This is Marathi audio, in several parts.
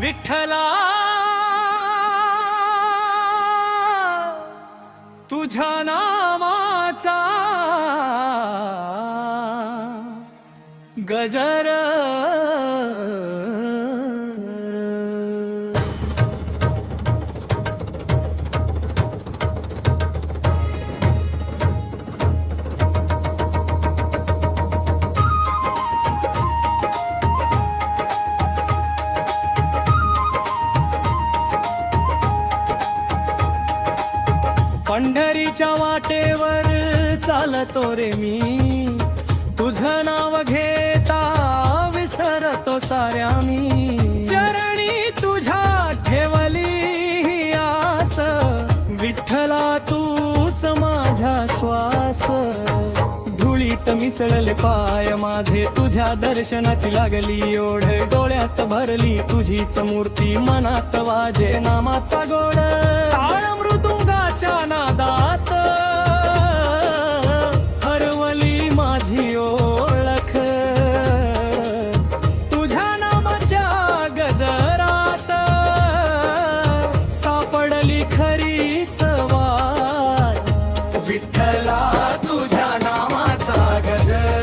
विठ्ठला तुझ्या नामाचा गजर पंढरीच्या वाटेवर चालतो रे मी, तुझं नाव घेता विसरतो साऱ्या मी. चरणी तुझ्या ठेवली ही आस, विठ्ठला तूच माझा श्वास. धुळीत मिसळले पाय माझे, तुझ्या दर्शनाची लागली ओढ. डोळ्यात भरली तुझीच मूर्ती, मनात वाजे नामाचा गोड. टाळ मृदुंगाच्या नादात हरवली माझी ओळख, तुझ्या नामाच्या गजरात सापडली खरीच वाट. विठ्ठला तुझ्या नामाचा गजर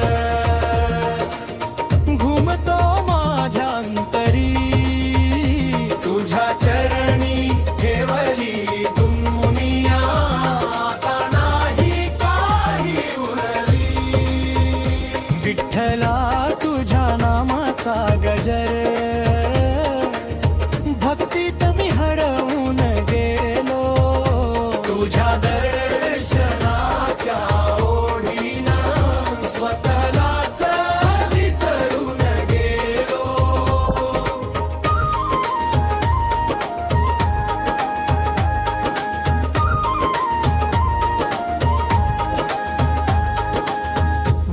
घुमतो माझ्या अंतरी, तुझ्या चरणी ठेवली दुनिया, आता नाही काही उरली. विठ्ठला तुझ्या नामाचा गजर भक्तीत मी हरवून गेलो, तुझ्या दर्शनाच्या ओढीनं स्वतःलाच विसरून गेलो.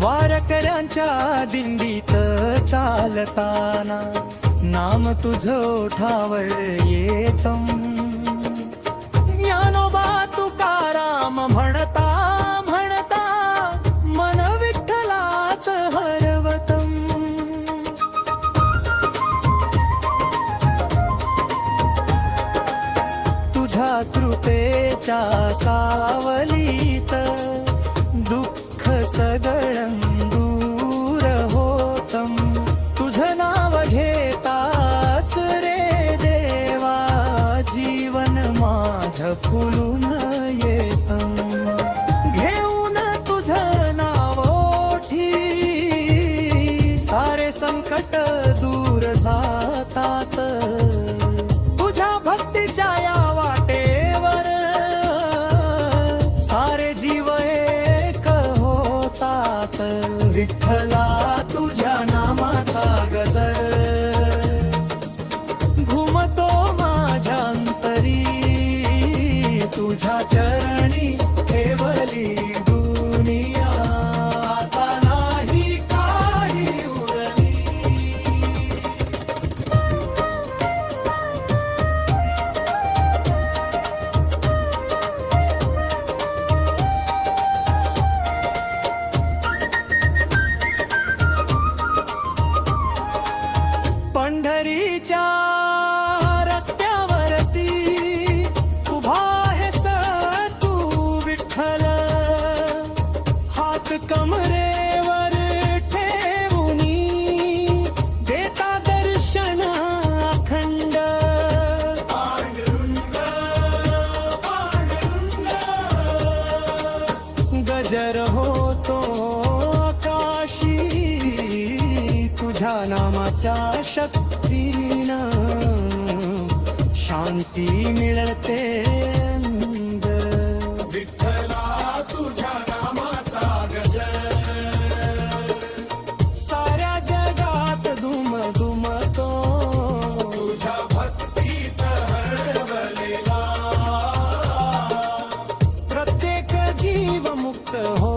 वारकऱ्यांच्या दिंडीत चालताना नाम तुझं ओठावर येतं. ज्ञानोबा तुकाराम म्हणता म्हणता मन विठ्ठलात हरवतं. तुझ्या कृपेच्या सावलीत दुःख सगळं दूर होतं. तुझं नाव घेताच रे देवा, जीवन माझं फुलून येतं. घेऊन तुझं नाव ओठी सारे संकट दूर जातात. तुझ्या भक्तीच्या या वाटेवर सारे जीव एक होतात. विठ्ठला तुझ्या नामाचा गजर घुमतो माझ्या अंतरी, तुझ्या चरणी ठेवली दुनिया, आता नाही काही उरली. पंढरीच्या रस्त्यावरती उभा आहेस तू विठ्ठल, हात कमरेवर ठेवूनी देता दर्शन अखंड. पांडुरंग पांडुरंग गजर होतो आकाशी, तुझ्या नामाच्या शक्तीनं शांती मिळते अंदर. विठ्ठला तुझ्या नामाचा गजर साऱ्या जगात धुम धुमतो, तुझ्या भक्तीत हरवलेला प्रत्येक जीव मुक्त हो.